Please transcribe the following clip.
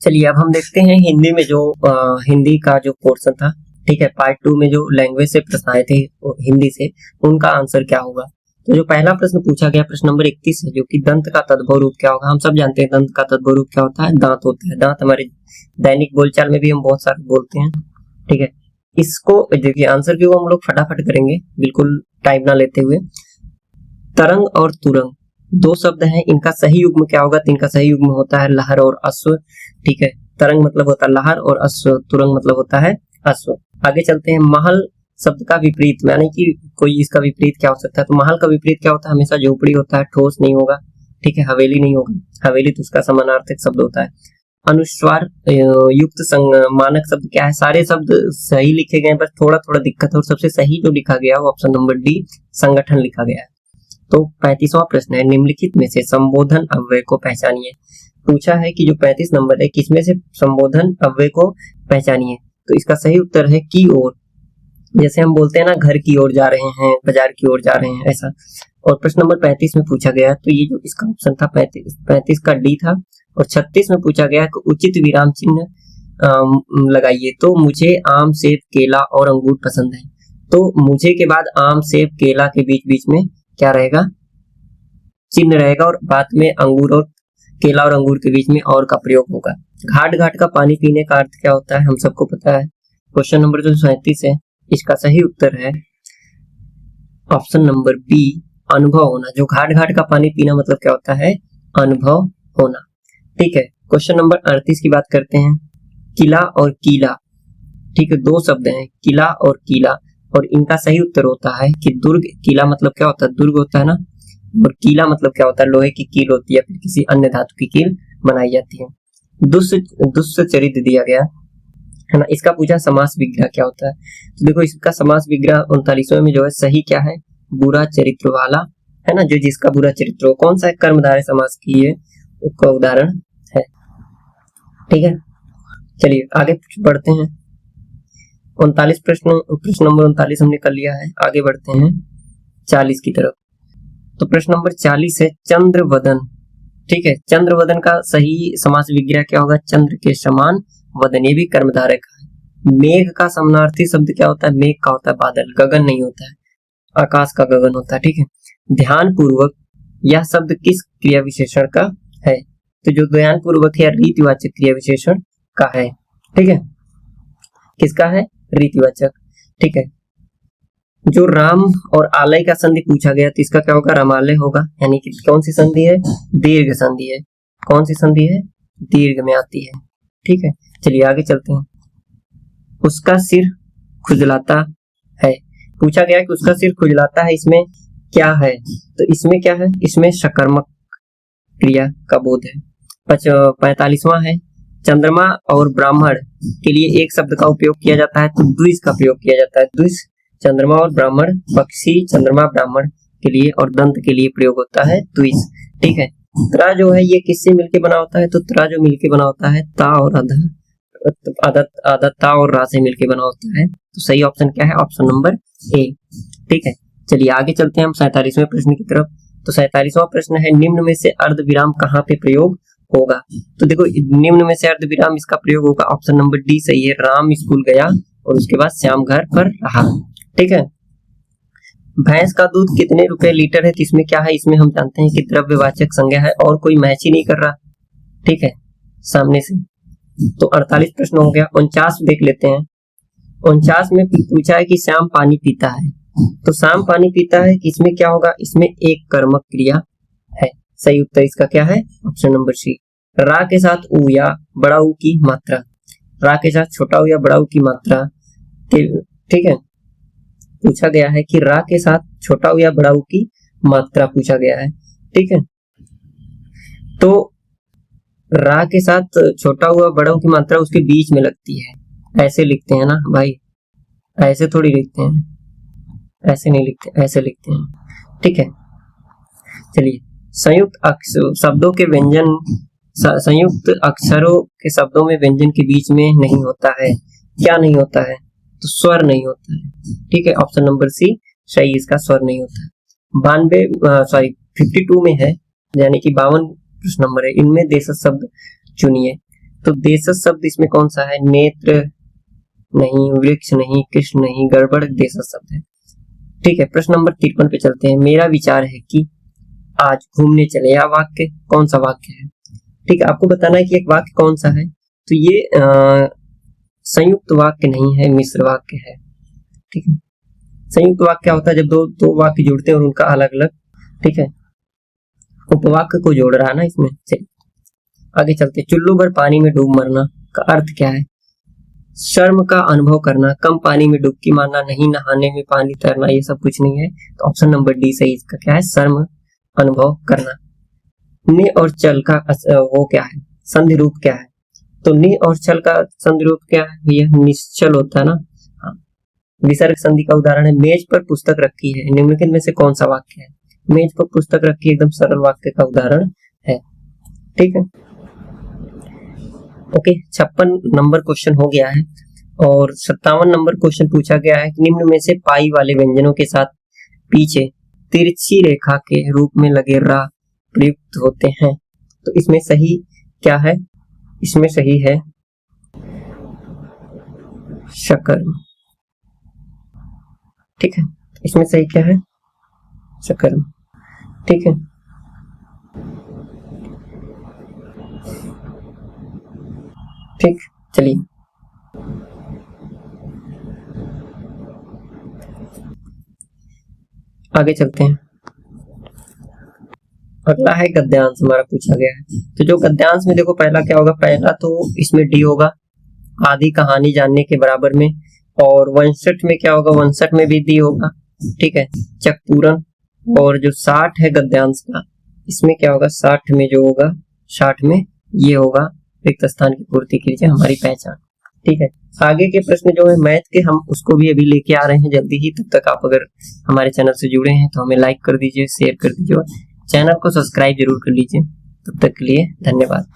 चलिए अब हम देखते हैं हिंदी में जो हिंदी का जो पोर्शन था, ठीक है, पार्ट 2 में जो लैंग्वेज से प्रश्न आए थे हिंदी से, उनका आंसर क्या होगा। तो जो पहला प्रश्न पूछा गया प्रश्न नंबर 31 है, जो कि दंत का तद्भव रूप क्या होगा। हम सब जानते हैं दंत का तद्भव रूप क्या होता है, दांत होता है। दांत हमारे दैनिक बोलचाल में भी हम बहुत सारे बोलते हैं, ठीक है। इसको देखिए आंसर की हम लोग फटाफट करेंगे, बिल्कुल टाइम ना लेते हुए। तरंग और तुरंग दो शब्द हैं, इनका सही युग्म क्या होगा। तो इनका सही युग्म होता है लहर और अश्व, ठीक है। तरंग मतलब होता है लहर और अश्व तुरंग मतलब होता है अश्व। आगे चलते हैं। महल शब्द का विपरीत, यानी कि कोई इसका विपरीत क्या हो सकता है। तो महल का विपरीत क्या होता है, हमेशा झोपड़ी होता है, ठोस नहीं होगा, ठीक है। हवेली नहीं होगा, हवेली तो उसका समानार्थक शब्द होता है। अनुस्वार युक्त मानक शब्द क्या है। सारे शब्द सही लिखे गए, बस थोड़ा थोड़ा दिक्कत है, और सबसे सही जो लिखा गया वो ऑप्शन नंबर डी संगठन लिखा गया है। तो 35वां प्रश्न है, निम्नलिखित में से संबोधन अव्यय को पहचानिए। पूछा है कि जो 35 नंबर है, किसमें से संबोधन अव्यय को पहचानिए। तो इसका सही उत्तर है की ओर। जैसे हम बोलते हैं ना, घर की ओर जा रहे हैं, बाजार की ओर जा रहे हैं, ऐसा। और प्रश्न नंबर 35 में पूछा गया, तो ये जो इसका ऑप्शन था 35 का डी था। और 36 में पूछा गया कि उचित विराम चिन्ह लगाइए। तो मुझे आम, सेब, केला और अंगूर पसंद है। तो मुझे के बाद आम, सेब, केला के बीच बीच में क्या रहेगा, चिन्ह रहेगा, और बाद में अंगूर और केला और अंगूर के बीच में और का प्रयोग होगा। घाट घाट का पानी पीने का अर्थ क्या होता है, हम सबको पता है। क्वेश्चन नंबर जो 37 है, इसका सही उत्तर है ऑप्शन नंबर बी अनुभव होना। जो घाट घाट का पानी पीना मतलब क्या होता है, अनुभव होना, ठीक है। क्वेश्चन नंबर 38 की बात करते हैं। किला और कीला, ठीक है, दो शब्द हैं, किला और कीला, और इनका सही उत्तर होता है कि दुर्ग। किला मतलब क्या होता है, दुर्ग होता है ना, और कीला मतलब क्या होता है, लोहे की कील होती है, फिर किसी अन्य धातु की कील बनाई जाती है। दुष्चरित्र दिया गया है ना, इसका पूछा समास विग्रह क्या होता है। तो देखो इसका समास विग्रह 39वें में जो है सही क्या है, बुरा चरित्र वाला, है ना, जो जिसका बुरा चरित्र हो। कौन सा है, कर्मधारय समास की ये उसका उदाहरण है, ठीक है। चलिए आगे बढ़ते हैं। 39 प्रश्न नंबर 39 हमने कर लिया है। आगे बढ़ते हैं 40 की तरफ। तो प्रश्न नंबर 40 है चंद्रवदन, ठीक है। चंद्रवदन का सही समास विग्रह क्या होगा, चंद्र के समान वदन, ये भी कर्मधारय का है। मेघ का समानार्थी शब्द क्या होता है, मेघ का होता है बादल, गगन नहीं होता है, आकाश का गगन होता है, ठीक है। ध्यान पूर्वक, यह शब्द किस क्रिया विशेषण का है। तो जो ध्यान पूर्वक है रीतिवाचक क्रिया विशेषण का है, ठीक है। किसका है, रीतिवाचक, ठीक है। जो राम और आलय का संधि पूछा गया, तो इसका क्या होगा, रामालय होगा, यानी कि कौन सी संधि है, दीर्घ संधि है। कौन सी संधि है, दीर्घ में आती है, ठीक है। चलिए आगे चलते हैं। उसका सिर खुजलाता है, पूछा गया कि उसका सिर खुजलाता है, इसमें क्या है। तो इसमें क्या है, इसमें सकर्मक क्रिया का बोध है। 45वां है चंद्रमा और ब्राह्मण के लिए एक शब्द का उपयोग किया जाता है, तो द्विज का प्रयोग किया जाता है। द्विज, चंद्रमा और ब्राह्मण, पक्षी, चंद्रमा, ब्राह्मण के लिए, और दंत के लिए प्रयोग होता है द्विज, ठीक है। त्रा जो है ये किससे मिलके बना होता है, तो त्रा जो मिलके बना होता है ता और आधा ता और रा से मिलके बना होता है। तो सही ऑप्शन क्या है, ऑप्शन नंबर ए, ठीक है। चलिए आगे चलते हैं हम 47वें प्रश्न की तरफ। तो 47वां प्रश्न है निम्न में से अर्ध विराम कहाँ पे प्रयोग होगा। तो देखो निम्न में से अर्ध विराम इसका प्रयोग होगा, ऑप्शन नंबर डी सही है। राम स्कूल गया और उसके बाद श्याम घर पर रहा, ठीक है। भैंस का दूध कितने रुपए लीटर है, तो इसमें क्या है, इसमें हम जानते हैं कि द्रव्यवाचक संज्ञा है, और कोई मैच ही नहीं कर रहा, ठीक है, सामने से। तो 48 प्रश्न हो गया। 49 देख लेते हैं। 49 में पूछा है कि श्याम पानी पीता है। तो श्याम पानी पीता है, इसमें क्या होगा, इसमें एक कर्मक क्रिया है। सही उत्तर इसका क्या है, ऑप्शन नंबर सी। रा के साथ ऊ या बड़ा ऊ की मात्रा, रा के साथ छोटा ऊ या बड़ा ऊ की मात्रा, ठीक है। पूछा गया है कि रा के साथ छोटा ऊ या बड़ा ऊ की मात्रा पूछा गया है, ठीक है। तो रा के साथ छोटा ऊ या बड़ा ऊ की मात्रा उसके बीच में लगती है, ऐसे लिखते हैं ना भाई, ऐसे थोड़ी लिखते हैं, ऐसे नहीं लिखते, ऐसे लिखते हैं, ठीक है। चलिए संयुक्त शब्दों के व्यंजन, संयुक्त अक्षरों के शब्दों में व्यंजन के बीच में नहीं होता है, क्या नहीं होता है, तो स्वर नहीं होता है, ठीक है। ऑप्शन नंबर सी सही, इसका स्वर नहीं होता है। 52 में है, यानी कि 52 प्रश्न नंबर है, इनमें देशज शब्द चुनिए। तो देशज शब्द इसमें कौन सा है? नेत्र नहीं, वृक्ष नहीं, कृष्ण नहीं, गड़बड़ देशज शब्द है। ठीक है, प्रश्न नंबर 53 पे चलते हैं। मेरा विचार है कि आज घूमने चले। यह वाक्य कौन सा वाक्य है? ठीक है, आपको बताना है कि एक वाक्य कौन सा है। तो ये संयुक्त वाक्य नहीं है, मिश्र वाक्य है। ठीक है, संयुक्त वाक्य क्या होता है? जब दो वाक्य जुड़ते हैं और उनका अलग अलग, ठीक है, उपवाक्य को जोड़ रहा है ना इसमें। चलिए आगे चलते। चुल्लू भर पानी में डूब मरना का अर्थ क्या है? शर्म का अनुभव करना, कम पानी में डुबकी मारना, नहीं नहाने में पानी तैरना, ये सब कुछ नहीं है। तो ऑप्शन नंबर डी सही इसका क्या है? शर्म अनुभव करना। ने और चल का वो क्या है? संधि रूप क्या है? तो ने और चल का संधि रूप क्या है? ये निश्चल होता है ना। हाँ, विसर्ग संधि का उदाहरण है मेज पर पुस्तक रखी है। निम्नलिखित में से कौन सा वाक्य है? मेज पर पुस्तक रखी एकदम सरल वाक्य का उदाहरण है। ठीक है, ओके। 56 नंबर क्वेश्चन हो गया है और 57 नंबर क्वेश्चन पूछा गया है। निम्न में से पाई वाले व्यंजनों के साथ पीछे तिरछी रेखा के रूप में लगे रा प्रयुक्त होते हैं। तो इसमें सही क्या है? इसमें सही है शकर्म। ठीक है, इसमें सही क्या है? शकर्म। ठीक है, ठीक, चलिए आगे चलते हैं। अगला है गद्यांश हमारा पूछा गया है। तो जो गद्यांश में देखो पहला क्या होगा? पहला तो इसमें डी होगा, आधी कहानी जानने के बराबर में। और 62 में क्या होगा? 62 में भी डी होगा। ठीक है, चकपूरन। और जो 60 है गद्यांश का, इसमें क्या होगा? 60 में जो होगा, 60 में ये होगा रिक्त स्थान की पूर्ति कीजिए हमारी पहचान। ठीक है, आगे के प्रश्न जो है मैथ के, हम उसको भी अभी लेके आ रहे हैं जल्दी ही। तब तक आप अगर हमारे चैनल से जुड़े हैं तो हमें लाइक कर दीजिए, शेयर कर दीजिए, चैनल को सब्सक्राइब जरूर कर लीजिए। तब तक के लिए धन्यवाद।